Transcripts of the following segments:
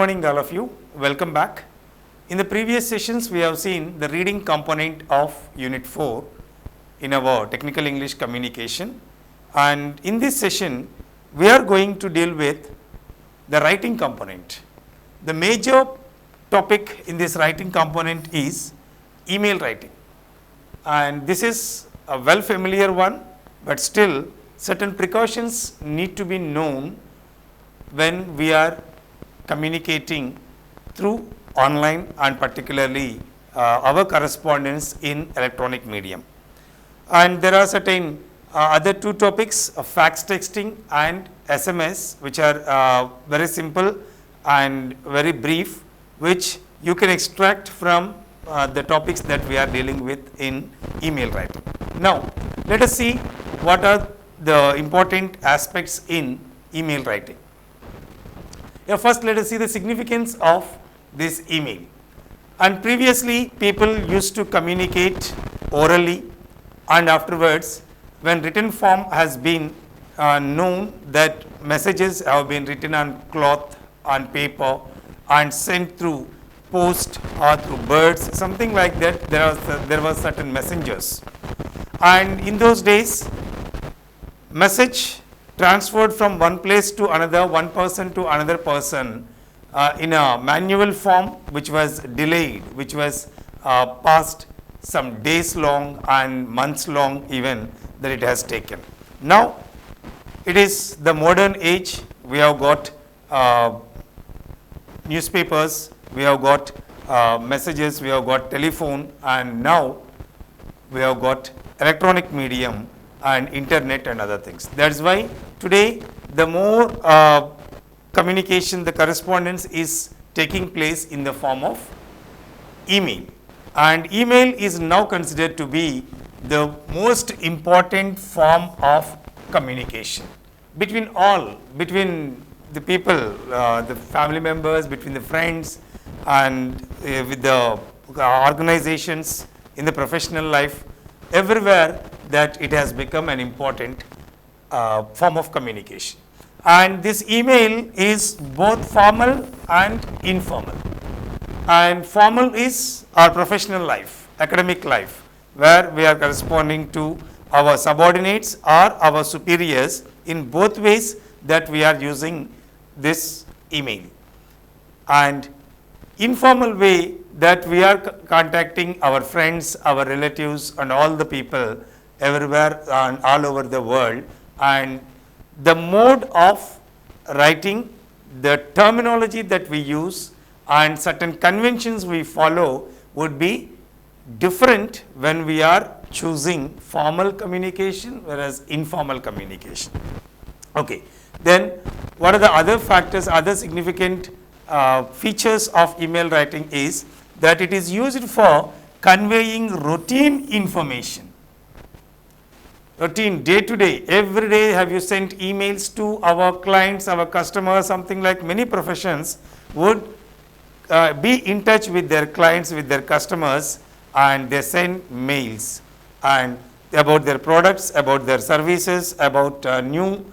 morning all of you, welcome back. In the previous sessions we have seen the reading component of Unit 4 in our technical English communication, and in this session we are going to deal with the writing component. The major topic in this writing component is email writing, and this is a well familiar one, but still certain precautions need to be known when we are communicating through online and particularly our correspondence in electronic medium. And there are certain other two topics, fax texting and SMS, which are very simple and very brief, which you can extract from the topics that we are dealing with in email writing. Now, let us see what are the important aspects in email writing. First, let us see the significance of this email. And previously, people used to communicate orally, and afterwards, when written form has been known, that messages have been written on cloth, on paper, and sent through post or through birds, something like that. There were certain messengers, and in those days, message transferred from one place to another, one person to another person in a manual form, which was delayed, which was past some days long and months long even that it has taken. Now, it is the modern age. We have got newspapers, we have got messages, we have got telephone, and now we have got electronic medium and internet and other things. That is why today the more communication, the correspondence is taking place in the form of email, and email is now considered to be the most important form of communication between the people, the family members, between the friends, and with the organizations, in the professional life, everywhere that it has become an important form of communication. And this email is both formal and informal. And formal is our professional life, academic life, where we are corresponding to our subordinates or our superiors in both ways that we are using this email. And informal way that we are contacting our friends, our relatives, and all the people everywhere and all over the world. And the mode of writing, the terminology that we use, and certain conventions we follow would be different when we are choosing formal communication whereas informal communication. Okay. Then what are the other factors, other significant features of email writing is that it is used for conveying routine information. Routine, day to day, every day have you sent emails to our clients, our customers, something like many professions would be in touch with their clients, with their customers, and they send mails and about their products, about their services, about new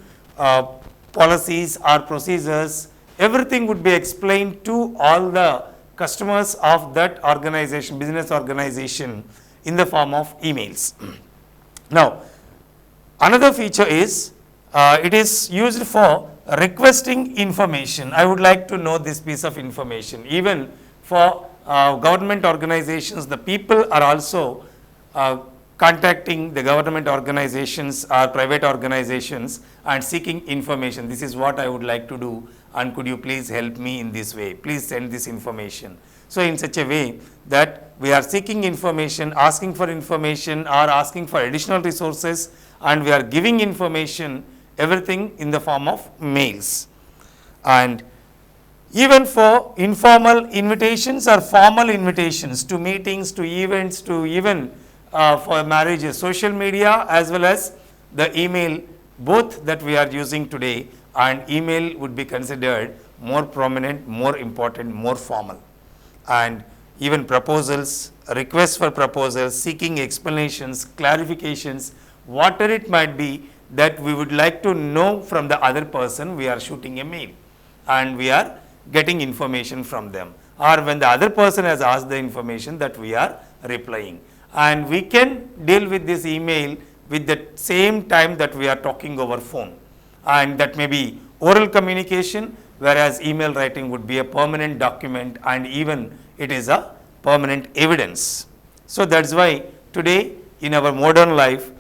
policies or procedures. Everything would be explained to all the customers of that organization, business organization, in the form of emails. Now, another feature is it is used for requesting information. I would like to know this piece of information. Even for government organizations, the people are also contacting the government organizations or private organizations and seeking information. This is what I would like to do, and could you please help me in this way? Please send this information. So, in such a way that we are seeking information, asking for information, or asking for additional resources, and we are giving information, everything in the form of mails. And even for informal invitations or formal invitations to meetings, to events, to even for marriages, social media as well as the email, both that we are using today, and email would be considered more prominent, more important, more formal. And even proposals, requests for proposals, seeking explanations, clarifications, whatever it might be that we would like to know from the other person, we are shooting a mail and we are getting information from them, or when the other person has asked the information that we are replying. And we can deal with this email with the same time that we are talking over phone, and that may be oral communication, whereas email writing would be a permanent document, and even it is a permanent evidence. So, that is why today in our modern life,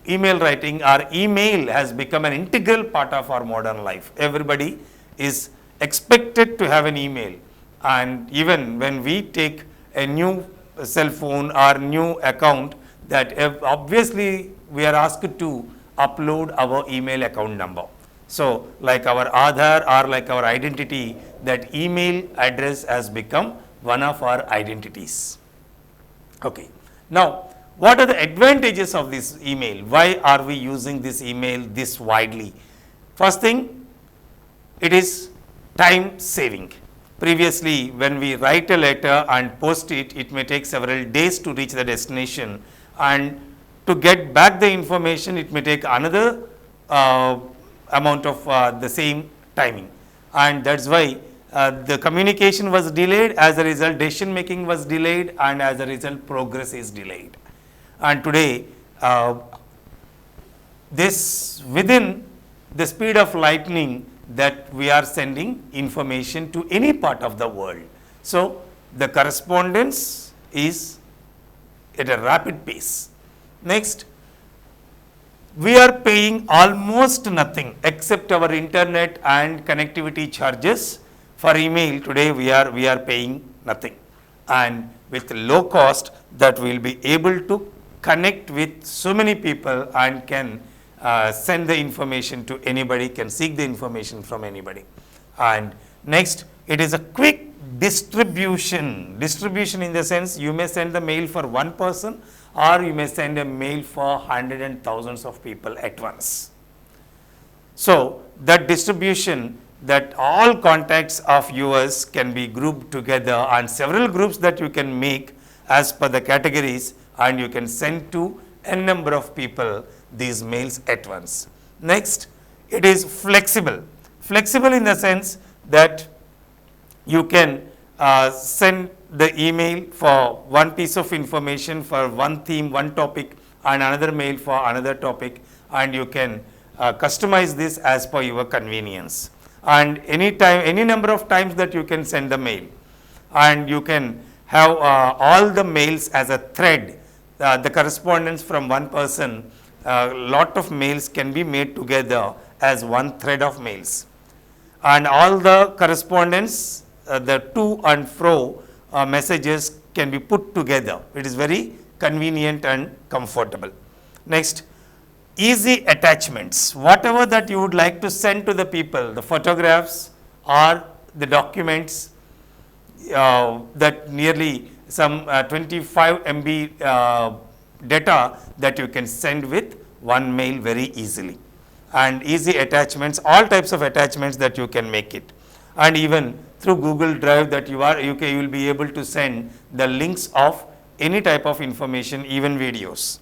email writing or email has become an integral part of our modern life. Everybody is expected to have an email, and even when we take a new cell phone or new account, that obviously we are asked to upload our email account number. So, like our Aadhaar or like our identity, that email address has become one of our identities. Okay. Now, what are the advantages of this email? Why are we using this email this widely? First thing, it is time saving. Previously, when we write a letter and post it, it may take several days to reach the destination, and to get back the information, it may take another amount of the same timing, and that is why the communication was delayed. As a result, decision making was delayed, and as a result, progress is delayed. And today, this within the speed of lightning, that we are sending information to any part of the world. So, the correspondence is at a rapid pace. Next, we are paying almost nothing except our internet and connectivity charges. For email today, we are paying nothing, and with low cost, that we will be able to connect with so many people and can send the information to anybody, can seek the information from anybody. And next, it is a quick distribution. Distribution in the sense, you may send the mail for one person, or you may send a mail for hundreds and thousands of people at once. So, that distribution, that all contacts of yours can be grouped together, and several groups that you can make as per the categories, and you can send to n number of people these mails at once. Next, it is flexible. Flexible in the sense that you can send the email for one piece of information for one theme, one topic, and another mail for another topic, and you can customize this as per your convenience. And any number of times that you can send the mail, and you can have all the mails as a thread, the correspondence from one person, lot of mails can be made together as one thread of mails, and all the correspondence, the to and fro messages can be put together. It is very convenient and comfortable. Next, easy attachments. Whatever that you would like to send to the people, the photographs or the documents, that nearly some 25 MB data that you can send with one mail very easily, and easy attachments, all types of attachments that you can make it, and even through Google Drive that you will be able to send the links of any type of information, even videos.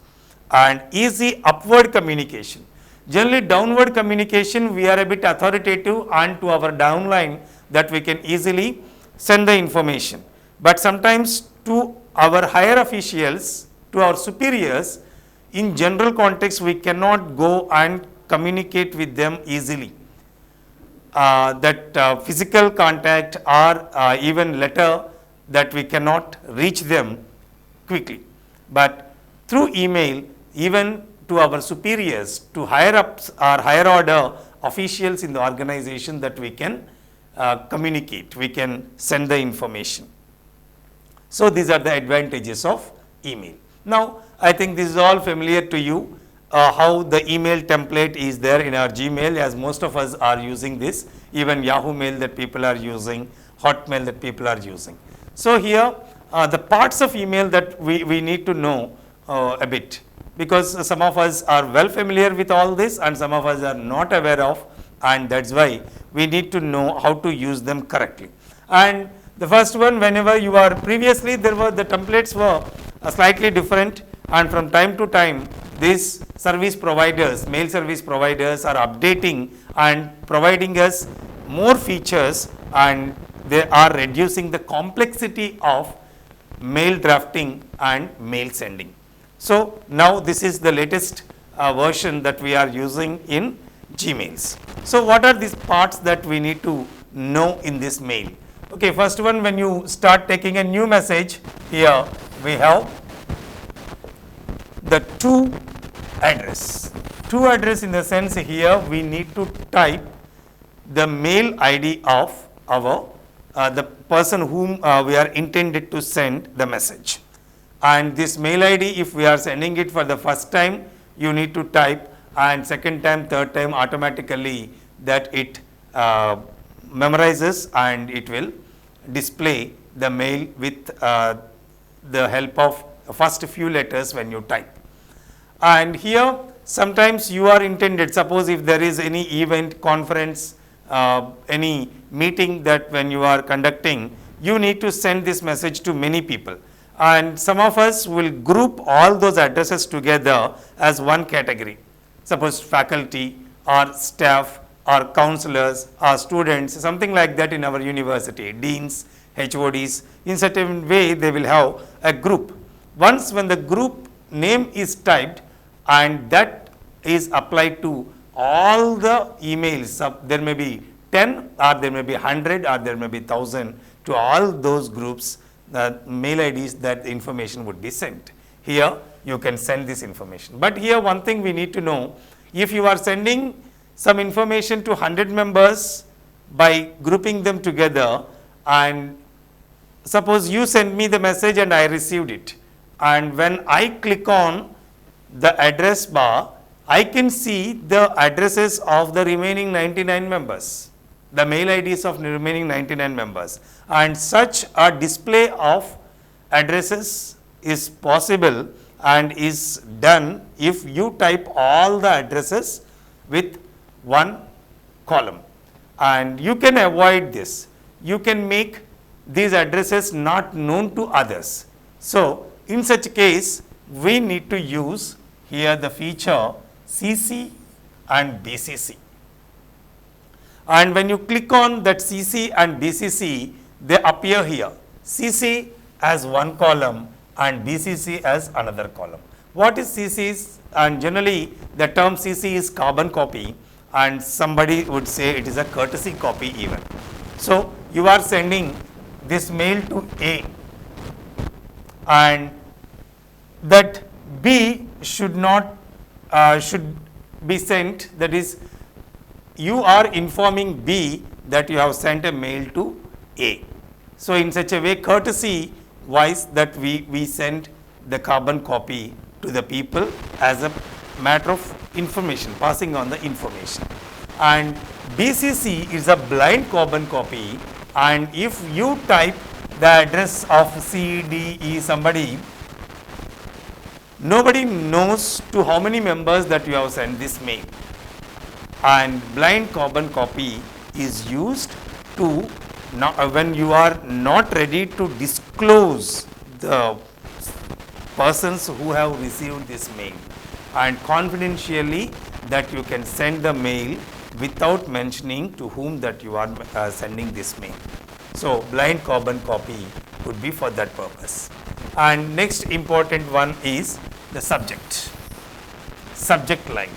And easy upward communication. Generally downward communication, we are a bit authoritative, and to our downline that we can easily send the information, but sometimes to our higher officials, to our superiors, in general context we cannot go and communicate with them easily. That physical contact or even letter, that we cannot reach them quickly, but through email, even to our superiors, to higher ups or higher order officials in the organization, that we can communicate, we can send the information. So, these are the advantages of email. Now, I think this is all familiar to you, how the email template is there in our Gmail, as most of us are using this, even Yahoo Mail that people are using, Hotmail that people are using. So, here the parts of email that we need to know a bit, because some of us are well familiar with all this and some of us are not aware of, and that is why we need to know how to use them correctly. And the first one, whenever you are previously, there were the templates were slightly different, and from time to time these service providers, mail service providers, are updating and providing us more features and they are reducing the complexity of mail drafting and mail sending. So, now this is the latest version that we are using in Gmails. So, what are these parts that we need to know in this mail? Okay, first one, when you start taking a new message, here we have the to address. To address in the sense here we need to type the mail ID of our the person whom we are intended to send the message. And this mail ID, if we are sending it for the first time, you need to type, and second time, third time, automatically that it memorizes and it will display the mail with the help of first few letters when you type. And here sometimes you are intended, suppose if there is any event, conference, any meeting that when you are conducting, you need to send this message to many people. And some of us will group all those addresses together as one category. Suppose faculty or staff or counselors or students, something like that in our university, deans, HODs, in certain way they will have a group. Once when the group name is typed and that is applied to all the emails, there may be 10 or there may be 100 or there may be 1000, to all those groups, the mail IDs that the information would be sent. Here you can send this information. But here one thing we need to know, if you are sending some information to 100 members by grouping them together, and suppose you send me the message and I received it, and when I click on the address bar, I can see the addresses of the remaining 99 members, the mail IDs of the remaining 99 members, and such a display of addresses is possible and is done if you type all the addresses with one column. And you can avoid this. You can make these addresses not known to others. So, in such a case, we need to use here the feature CC and BCC. And when you click on that CC and BCC, they appear here. CC as one column and BCC as another column. What is CC? And generally the term CC is carbon copy, and somebody would say it is a courtesy copy even. So, you are sending this mail to A, and that B should not should be sent, that is you are informing B that you have sent a mail to A. So, in such a way, courtesy wise, that we send the carbon copy to the people as a matter of information, passing on the information. And BCC is a blind carbon copy, and if you type the address of C, D, E somebody, nobody knows to how many members that you have sent this mail. And blind carbon copy is used to when you are not ready to disclose the persons who have received this mail, and confidentially that you can send the mail without mentioning to whom that you are sending this mail. So, blind carbon copy would be for that purpose. And next important one is the subject line,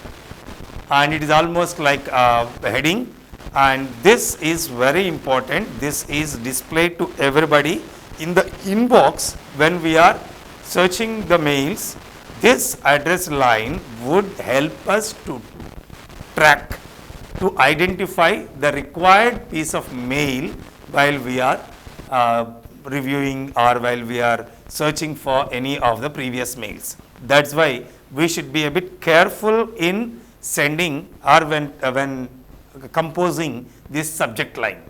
and it is almost like a heading, and this is very important. This is displayed to everybody in the inbox when we are searching the mails. This address line would help us to track, to identify the required piece of mail while we are reviewing or while we are searching for any of the previous mails. That is why we should be a bit careful in sending or when composing this subject line.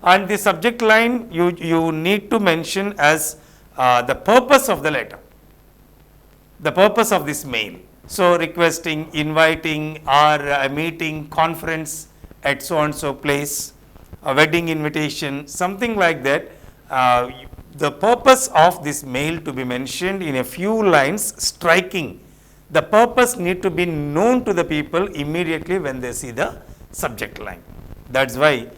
And the subject line you need to mention as the purpose of the letter, the purpose of this mail. So, requesting, inviting, or a meeting, conference at so and so place, a wedding invitation, something like that. The purpose of this mail to be mentioned in a few lines, striking. The purpose need to be known to the people immediately when they see the subject line. That is why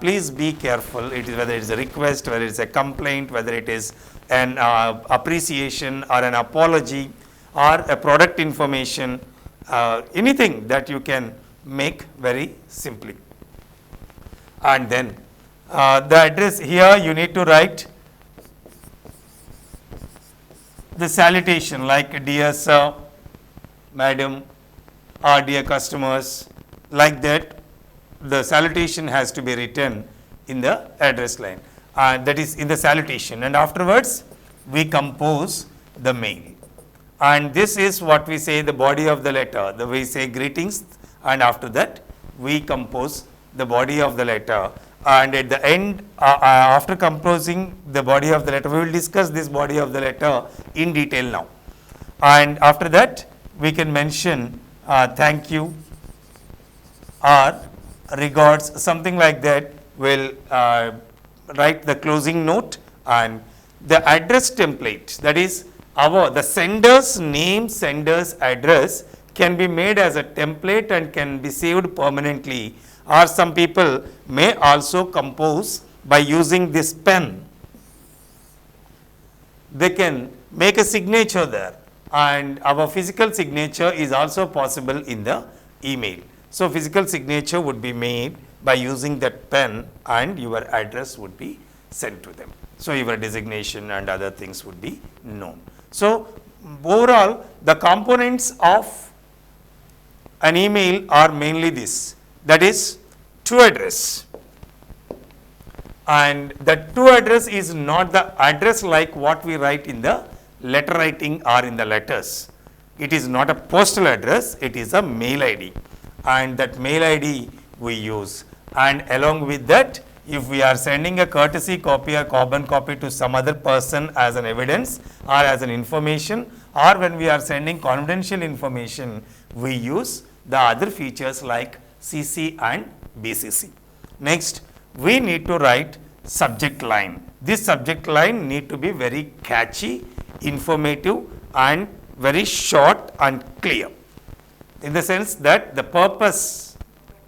please be careful. It is whether it is a request, whether it is a complaint, whether it is an appreciation or an apology or a product information, anything that you can make very simply. And then the address here you need to write the salutation like dear sir, madam, or dear customers, like that. The salutation has to be written in the address line, that is in the salutation, and afterwards we compose the mail. And this is what we say the body of the letter. We say greetings, and after that we compose the body of the letter. And at the end, after composing the body of the letter, we will discuss this body of the letter in detail now. And after that, we can mention thank you or regards, something like that. We'll write the closing note, and the address template, that is the sender's name, sender's address can be made as a template and can be saved permanently. Or some people may also compose by using this pen. They can make a signature there, and our physical signature is also possible in the email. So, physical signature would be made by using that pen, and your address would be sent to them. So, your designation and other things would be known. So, overall the components of an email are mainly this, that is to address, and that to address is not the address like what we write in the letter writing or in the letters. It is not a postal address, it is a mail ID, and that mail ID we use. And along with that, if we are sending a courtesy copy or carbon copy to some other person as an evidence or as an information, or when we are sending confidential information, we use the other features like CC and BCC. Next, we need to write subject line. This subject line need to be very catchy, informative, and very short and clear, in the sense that the purpose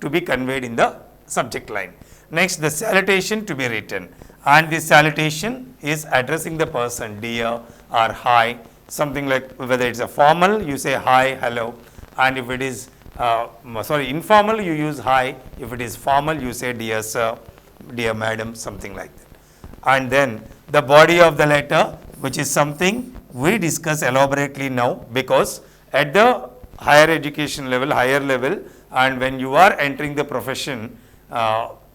to be conveyed in the subject line. Next, the salutation to be written, and this salutation is addressing the person, dear or hi, something like, whether it's a formal, you say hi, hello, and if it is informal, you use hi. If it is formal, you say dear sir, dear madam, something like that. And then the body of the letter, which is something we discuss elaborately now, because at the higher education level, higher level, and when you are entering the profession,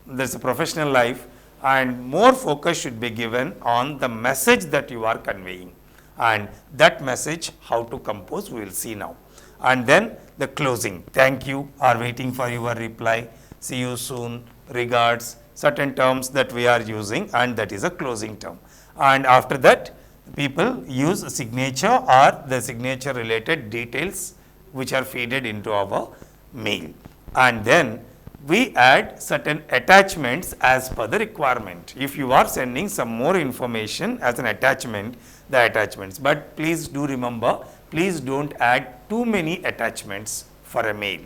there's a professional life, and more focus should be given on the message that you are conveying, and that message how to compose we will see now. And then the closing, thank you, or waiting for your reply, see you soon, regards, certain terms that we are using, and that is a closing term. And after that, people use a signature or the signature related details which are feeded into our mail. And then we add certain attachments as per the requirement. If you are sending some more information as an attachment, the attachments, but please do remember, please don't add too many attachments for a mail.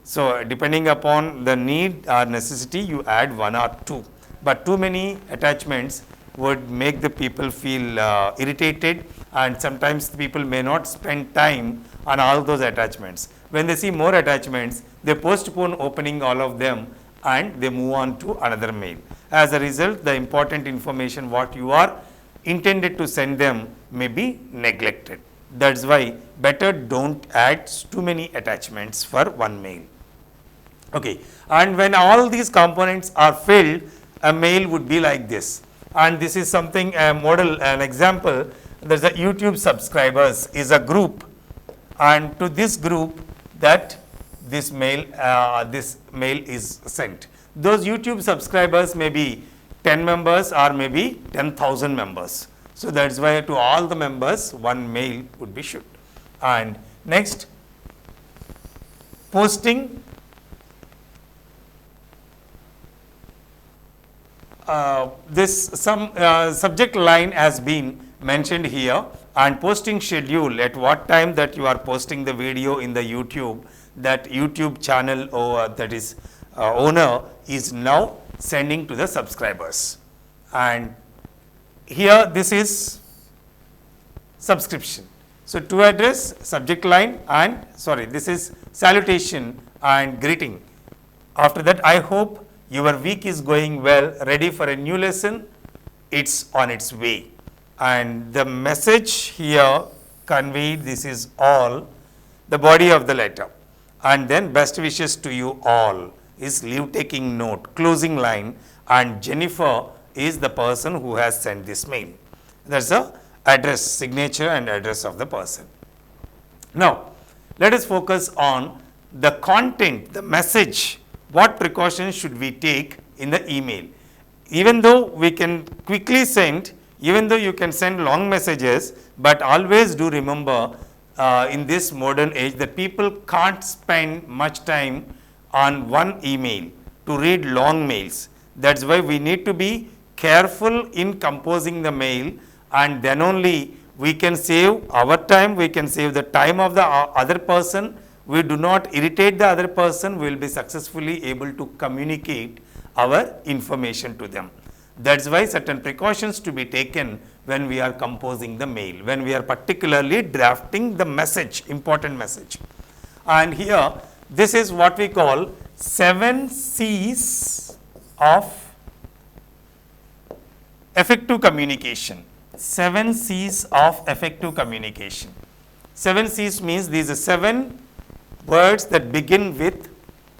So, depending upon the need or necessity, you add one or two, but too many attachments would make the people feel irritated, and sometimes the people may not spend time on all those attachments. When they see more attachments, they postpone opening all of them and they move on to another mail. As a result, the important information what you are intended to send them may be neglected. That is why better don't add too many attachments for one mail. Okay. And when all these components are filled, a mail would be like this. And this is something, a model, an example. There is a YouTube subscribers is a group, and to this group that this mail is sent. Those YouTube subscribers may be 10 members or maybe 10,000 members. So, that is why to all the members one mail would be issued. And next, posting this some subject line has been mentioned here, and posting schedule at what time that you are posting the video in the YouTube, that YouTube channel or that is owner is now sending to the subscribers. And here this is subscription. So, to address subject line and this is salutation and greeting. After that, I hope your week is going well, ready for a new lesson. It's on its way. And the message here conveyed, this is all the body of the letter. And then best wishes to you all is leave taking note, closing line, and Jennifer is the person who has sent this mail. That's the address, signature and address of the person. Now, let us focus on the content, the message. What precautions should we take in the email? Even though we can quickly send, even though you can send long messages, but always do remember in this modern age that people can't spend much time on one email to read long mails. That's why we need to be careful in composing the mail, and then only we can save our time, we can save the time of the other person. We do not irritate the other person, we will be successfully able to communicate our information to them. That's why certain precautions to be taken when we are composing the mail, when we are particularly drafting the message, important message. And here, this is what we call 7 C's of effective communication. 7 C's of effective communication. 7 C's means these are 7 words that begin with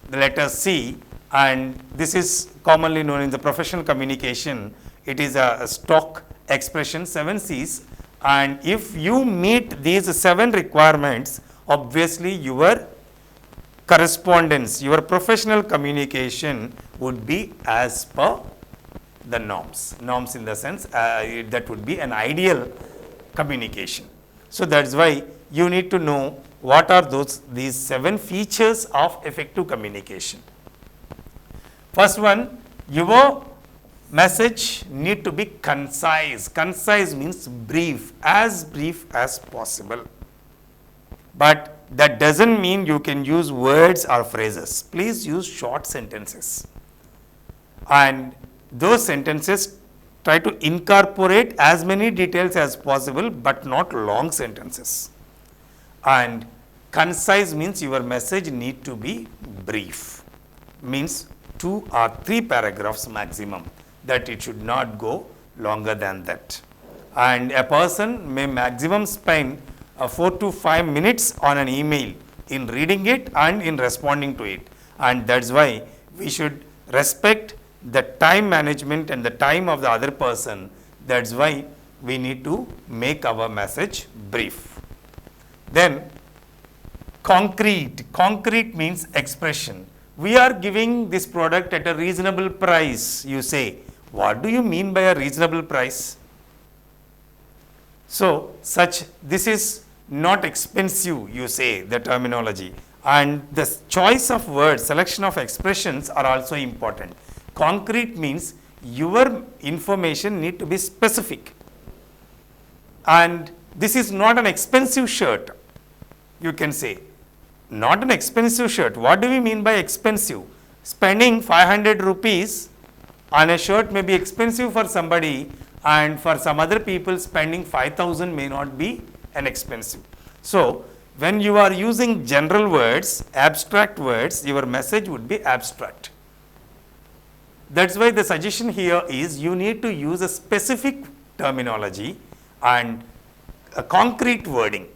the letter C, and this is commonly known in the professional communication. It is a stock expression, 7 C's, and if you meet these 7 requirements, obviously your correspondence, your professional communication would be as per the norms. Norms in the sense that would be an ideal communication. So, that is why you need to know what are these 7 features of effective communication. First one, your message need to be concise. Concise means brief as possible. But that doesn't mean you can use words or phrases. Please use short sentences. And those sentences try to incorporate as many details as possible, but not long sentences. And concise means your message need to be brief, means 2 or 3 paragraphs maximum, that it should not go longer than that. And a person may maximum spend 4 to 5 minutes on an email in reading it and in responding to it. And that's why we should respect the time management and the time of the other person. That's why we need to make our message brief. Then concrete. Concrete means expression. We are giving this product at a reasonable price, you say. What do you mean by a reasonable price? So, this is not expensive, you say, the terminology. And the choice of words, selection of expressions are also important. Concrete means your information need to be specific. And this is not an expensive shirt, you can say. Not an expensive shirt. What do we mean by expensive? Spending 500 rupees on a shirt may be expensive for somebody, and for some other people spending 5,000 may not be an expensive. So, when you are using general words, abstract words, your message would be abstract. That's why the suggestion here is you need to use a specific terminology and a concrete wording.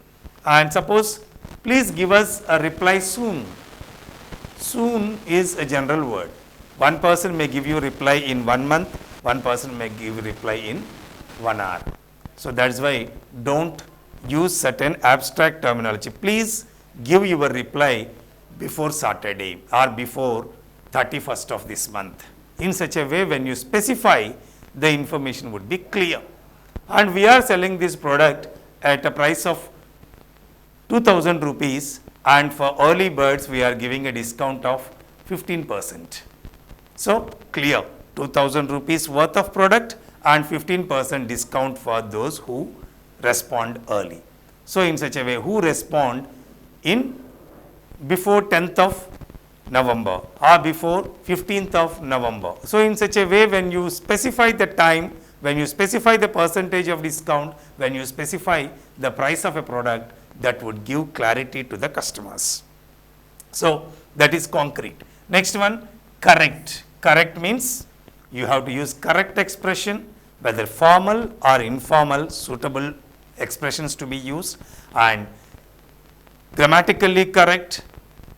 And suppose, please give us a reply soon. Soon is a general word. One person may give you reply in 1 month, one person may give reply in 1 hour. So, that's why don't use certain abstract terminology. Please give your reply before Saturday or before 31st of this month. In such a way, when you specify, the information would be clear. And we are selling this product at a price of 2,000 rupees, and for early birds we are giving a discount of 15%. So, clear, 2,000 rupees worth of product and 15% discount for those who respond early. So, in such a way, who respond in before 10th of November or before 15th of November. So, in such a way, when you specify the time, when you specify the percentage of discount, when you specify the price of a product, that would give clarity to the customers. So, that is concrete. Next one, correct. Correct means you have to use correct expression, whether formal or informal, suitable expressions to be used, and grammatically correct,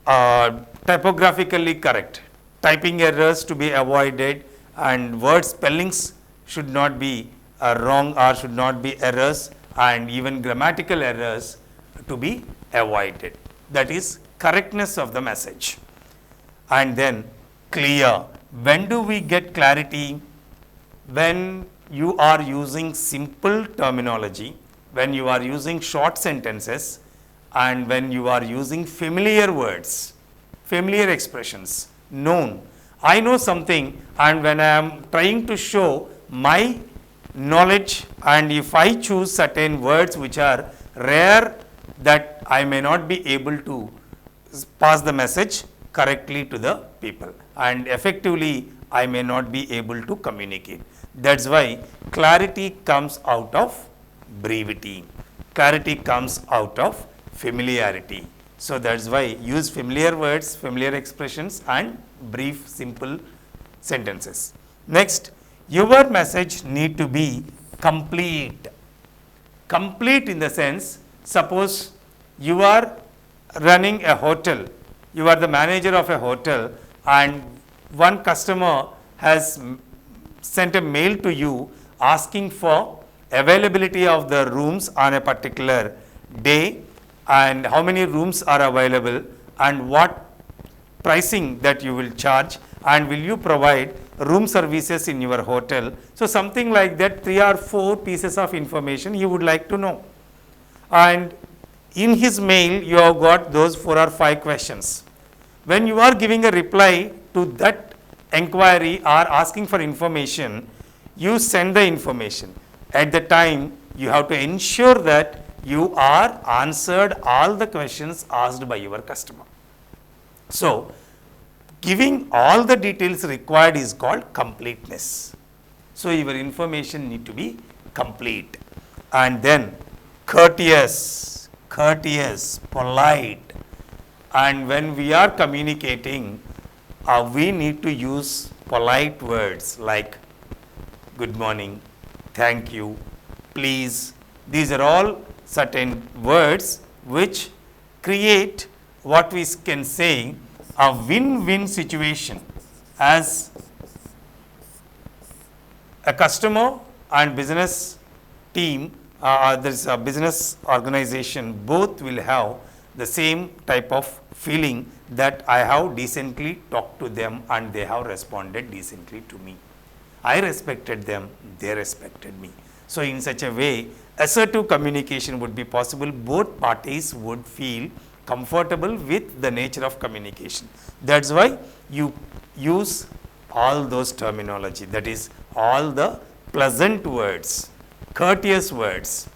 typographically correct, typing errors to be avoided, and word spellings should not be wrong or should not be errors, and even grammatical errors to be avoided. That is correctness of the message. And then clear. When do we get clarity? When you are using simple terminology, when you are using short sentences, and when you are using familiar words, familiar expressions, known. I know something, and when I am trying to show my knowledge, and if I choose certain words which are rare, that I may not be able to pass the message correctly to the people, and effectively I may not be able to communicate. That is why clarity comes out of brevity, clarity comes out of familiarity. So, that is why use familiar words, familiar expressions, and brief simple sentences. Next, your message need to be complete. Complete in the sense, suppose you are running a hotel, you are the manager of a hotel, and one customer has sent a mail to you asking for availability of the rooms on a particular day, and how many rooms are available, and what pricing that you will charge, and will you provide room services in your hotel. So, something like that, 3 or 4 pieces of information you would like to know, and in his mail you have got those 4 or 5 questions. When you are giving a reply to that enquiry or asking for information, you send the information. At the time, you have to ensure that you are answered all the questions asked by your customer. So, giving all the details required is called completeness. So, your information need to be complete. And then courteous, polite, and when we are communicating, we need to use polite words like good morning, thank you, please. These are all certain words which create what we can say a win-win situation, as a customer and business team, there is a business organization, both will have the same type of feeling that I have decently talked to them and they have responded decently to me. I respected them, they respected me. So, in such a way, assertive communication would be possible. Both parties would feel comfortable with the nature of communication. That is why you use all those terminology, that is all the pleasant words, courteous words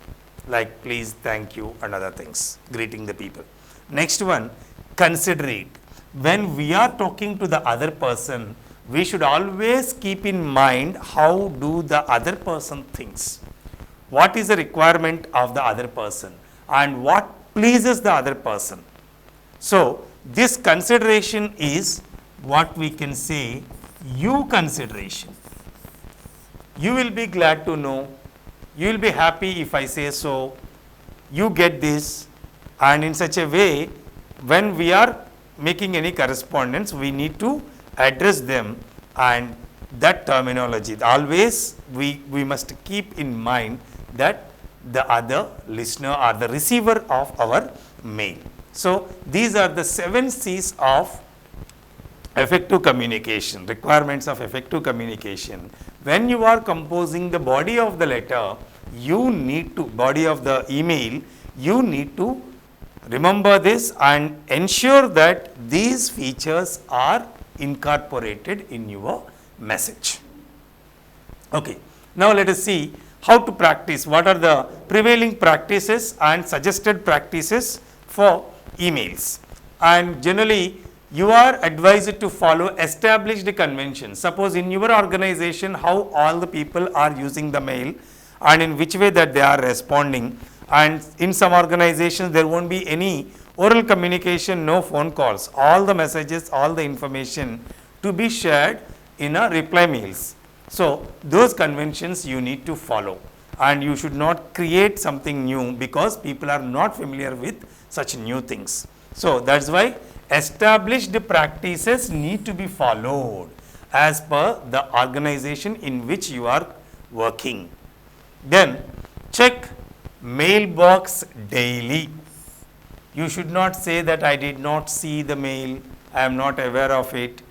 like please, thank you, and other things, greeting the people. Next one, considerate. When we are talking to the other person, we should always keep in mind how do the other person thinks, what is the requirement of the other person, and what pleases the other person. So, this consideration is what we can say you consideration. You will be glad to know, you will be happy if I say so, you get this, and in such a way, when we are making any correspondence, we need to address them, and that terminology always we must keep in mind that the other listener or the receiver of our mail. So, these are the 7 C's of effective communication, requirements of effective communication. When you are composing the body of the letter, you need to, body of the email, you need to remember this and ensure that these features are incorporated in your message. Okay. Now, let us see how to practice, what are the prevailing practices and suggested practices for emails. And generally, you are advised to follow established conventions. Suppose in your organization how all the people are using the mail and in which way that they are responding, and in some organizations there won't be any oral communication, no phone calls, all the messages, all the information to be shared in a reply mails. So, those conventions you need to follow, and you should not create something new because people are not familiar with such new things. So, that is why established practices need to be followed as per the organization in which you are working. Then check mailbox daily. You should not say that I did not see the mail, I am not aware of it,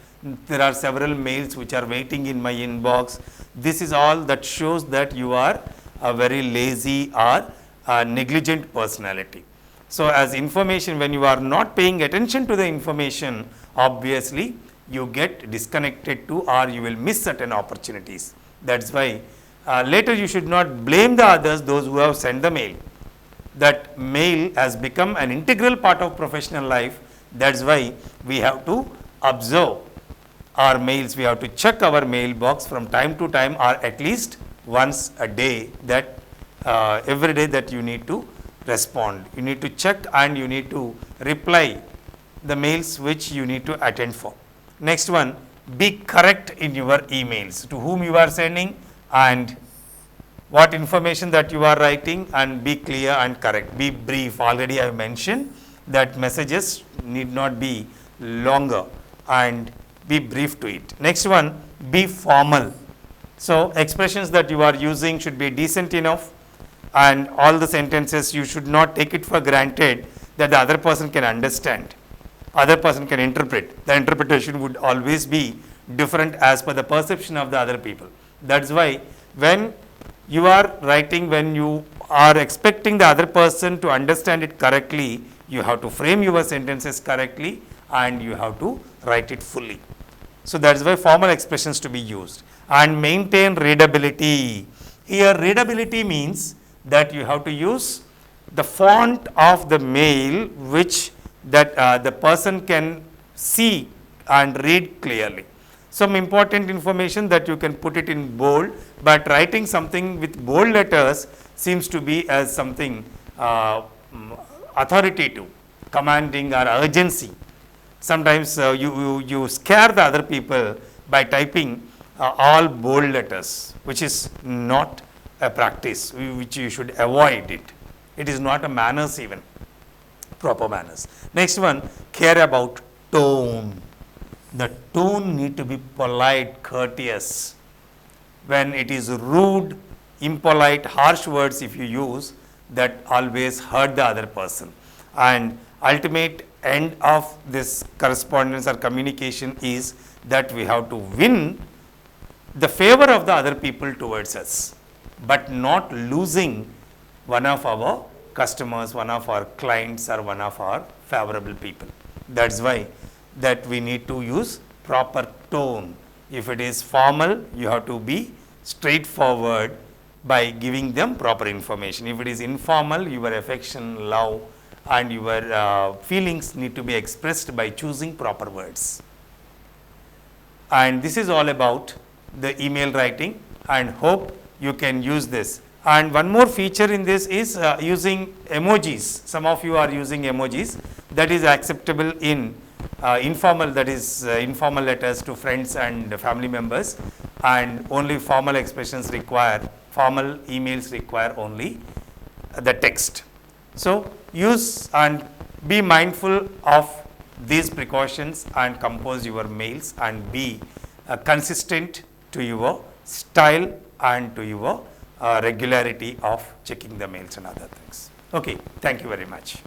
there are several mails which are waiting in my inbox. This is all that shows that you are a very lazy or a negligent personality. So, as information, when you are not paying attention to the information, obviously you get disconnected to, or you will miss certain opportunities. That is why later you should not blame the others, those who have sent the mail. That mail has become an integral part of professional life. That is why we have to observe our mails, we have to check our mailbox from time to time, or at least once a day, that every day that you need to respond. You need to check and you need to reply the mails which you need to attend for. Next one, be correct in your emails, to whom you are sending and what information that you are writing, and be clear and correct. Be brief. Already I have mentioned that messages need not be longer, and be brief to it. Next one, be formal. So, expressions that you are using should be decent enough, and all the sentences you should not take it for granted that the other person can understand, other person can interpret. The interpretation would always be different as per the perception of the other people. That is why when you are writing, when you are expecting the other person to understand it correctly, you have to frame your sentences correctly and you have to write it fully. So, that is why formal expressions to be used, and maintain readability. Here readability means that you have to use the font of the mail which that the person can see and read clearly. Some important information that you can put it in bold, but writing something with bold letters seems to be as something authoritative, commanding, or urgency. Sometimes you scare the other people by typing all bold letters, which is not a practice, which you should avoid it. It is not a manners, even proper manners. Next one, care about tone. The tone need to be polite, courteous. When it is rude, impolite, harsh words if you use, that always hurt the other person. And ultimate end of this correspondence or communication is that we have to win the favor of the other people towards us, but not losing one of our customers, one of our clients, or one of our favorable people. That is why that we need to use proper tone. If it is formal, you have to be straightforward by giving them proper information. If it is informal, your affection, love, and your feelings need to be expressed by choosing proper words. And this is all about the email writing, and hope you can use this. And one more feature in this is using emojis. Some of you are using emojis. That is acceptable in informal, that is informal letters to friends and family members, and only formal expressions require, formal emails require only the text. So, use and be mindful of these precautions and compose your mails, and be consistent to your style and to your regularity of checking the mails and other things. Okay, thank you very much.